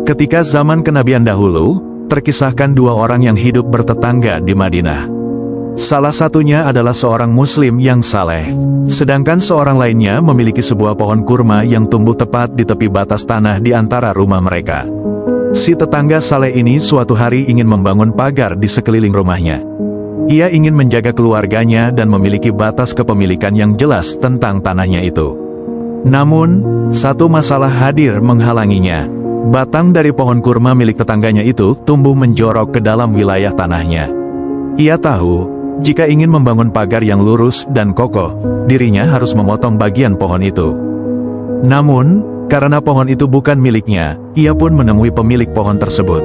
Ketika zaman kenabian dahulu, terkisahkan dua orang yang hidup bertetangga di Madinah. Salah satunya adalah seorang muslim yang saleh, sedangkan seorang lainnya memiliki sebuah pohon kurma yang tumbuh tepat di tepi batas tanah di antara rumah mereka. Si tetangga saleh ini suatu hari ingin membangun pagar di sekeliling rumahnya. Ia ingin menjaga keluarganya dan memiliki batas kepemilikan yang jelas tentang tanahnya itu. Namun, satu masalah hadir menghalanginya. Batang dari pohon kurma milik tetangganya itu tumbuh menjorok ke dalam wilayah tanahnya. Ia tahu, jika ingin membangun pagar yang lurus dan kokoh, dirinya harus memotong bagian pohon itu. Namun, karena pohon itu bukan miliknya, ia pun menemui pemilik pohon tersebut.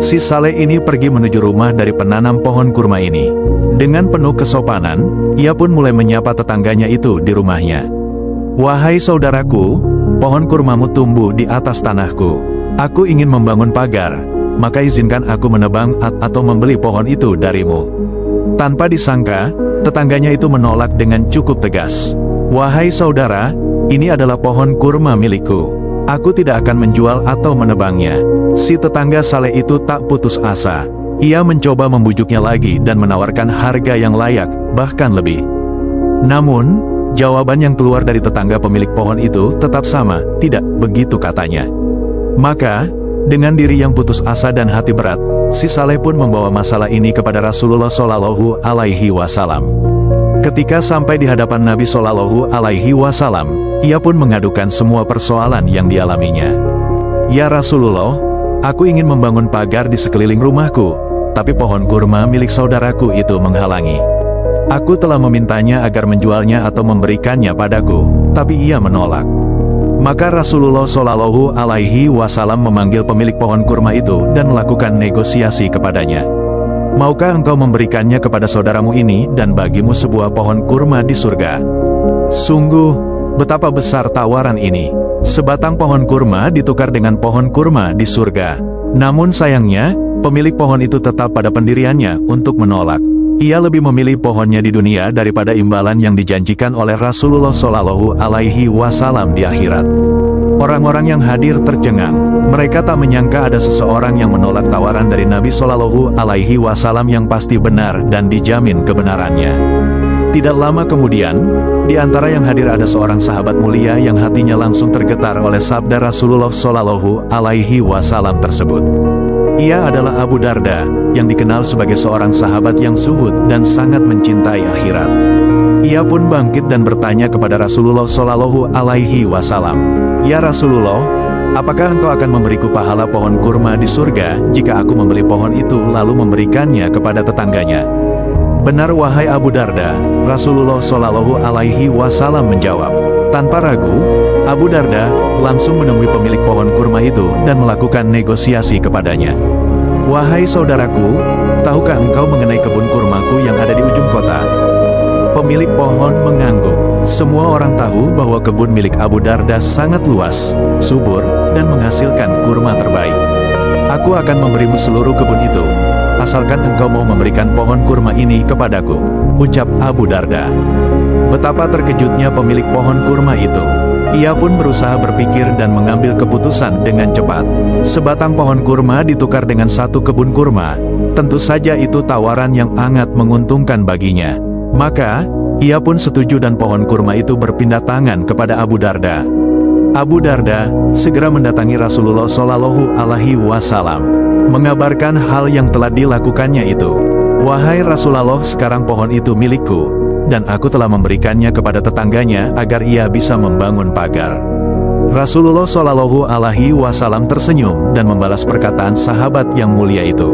Si saleh ini pergi menuju rumah dari penanam pohon kurma ini. Dengan penuh kesopanan, ia pun mulai menyapa tetangganya itu di rumahnya. "Wahai saudaraku, pohon kurmamu tumbuh di atas tanahku. Aku ingin membangun pagar, maka izinkan aku menebang atau membeli pohon itu darimu." Tanpa disangka, tetangganya itu menolak dengan cukup tegas. "Wahai saudara, ini adalah pohon kurma milikku. Aku tidak akan menjual atau menebangnya." Si tetangga saleh itu tak putus asa. Ia mencoba membujuknya lagi dan menawarkan harga yang layak, bahkan lebih. Namun, jawaban yang keluar dari tetangga pemilik pohon itu tetap sama, "Tidak," begitu katanya. Maka, dengan diri yang putus asa dan hati berat, si saleh pun membawa masalah ini kepada Rasulullah Shallallahu Alaihi Wasallam. Ketika sampai di hadapan Nabi Shallallahu Alaihi Wasallam, ia pun mengadukan semua persoalan yang dialaminya. "Ya Rasulullah, aku ingin membangun pagar di sekeliling rumahku, tapi pohon kurma milik saudaraku itu menghalangi. Aku telah memintanya agar menjualnya atau memberikannya padaku, tapi ia menolak." Maka Rasulullah Shallallahu Alaihi Wasallam memanggil pemilik pohon kurma itu dan melakukan negosiasi kepadanya. "Maukah engkau memberikannya kepada saudaramu ini dan bagimu sebuah pohon kurma di surga?" Sungguh, betapa besar tawaran ini. Sebatang pohon kurma ditukar dengan pohon kurma di surga. Namun sayangnya, pemilik pohon itu tetap pada pendiriannya untuk menolak. Ia lebih memilih pohonnya di dunia daripada imbalan yang dijanjikan oleh Rasulullah Shallallahu Alaihi Wasallam di akhirat. Orang-orang yang hadir tercengang. Mereka tak menyangka ada seseorang yang menolak tawaran dari Nabi Shallallahu Alaihi Wasallam yang pasti benar dan dijamin kebenarannya. Tidak lama kemudian, di antara yang hadir ada seorang sahabat mulia yang hatinya langsung tergetar oleh sabda Rasulullah Shallallahu Alaihi Wasallam tersebut. Ia adalah Abu Darda, yang dikenal sebagai seorang sahabat yang zuhud dan sangat mencintai akhirat. Ia pun bangkit dan bertanya kepada Rasulullah Shallallahu Alaihi Wasallam, "Ya Rasulullah, apakah engkau akan memberiku pahala pohon kurma di surga jika aku membeli pohon itu lalu memberikannya kepada tetangganya?" "Benar wahai Abu Darda," Rasulullah Shallallahu Alaihi Wasallam menjawab. Tanpa ragu, Abu Darda langsung menemui pemilik pohon kurma itu dan melakukan negosiasi kepadanya. "Wahai saudaraku, tahukah engkau mengenai kebun kurmaku yang ada di ujung kota?" Pemilik pohon mengangguk. Semua orang tahu bahwa kebun milik Abu Darda sangat luas, subur, dan menghasilkan kurma terbaik. "Aku akan memberimu seluruh kebun itu, asalkan engkau mau memberikan pohon kurma ini kepadaku," ucap Abu Darda. Betapa terkejutnya pemilik pohon kurma itu. Ia pun berusaha berpikir dan mengambil keputusan dengan cepat. Sebatang pohon kurma ditukar dengan satu kebun kurma. Tentu saja itu tawaran yang sangat menguntungkan baginya. Maka, ia pun setuju dan pohon kurma itu berpindah tangan kepada Abu Darda. Abu Darda segera mendatangi Rasulullah Shallallahu Alaihi Wasallam, mengabarkan hal yang telah dilakukannya itu. "Wahai Rasulullah, sekarang pohon itu milikku, dan aku telah memberikannya kepada tetangganya agar ia bisa membangun pagar." Rasulullah Shallallahu Alaihi Wasallam tersenyum dan membalas perkataan sahabat yang mulia itu.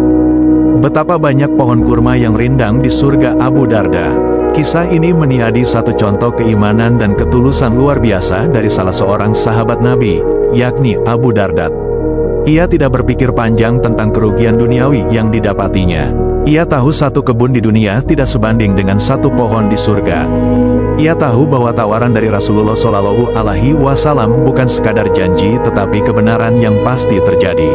Betapa banyak pohon kurma yang rindang di surga Abu Darda. Kisah ini meniadi satu contoh keimanan dan ketulusan luar biasa dari salah seorang sahabat Nabi, yakni Abu Darda. Ia tidak berpikir panjang tentang kerugian duniawi yang didapatinya. Ia tahu satu kebun di dunia tidak sebanding dengan satu pohon di surga. Ia tahu bahwa tawaran dari Rasulullah Shallallahu Alaihi Wasallam bukan sekadar janji tetapi kebenaran yang pasti terjadi.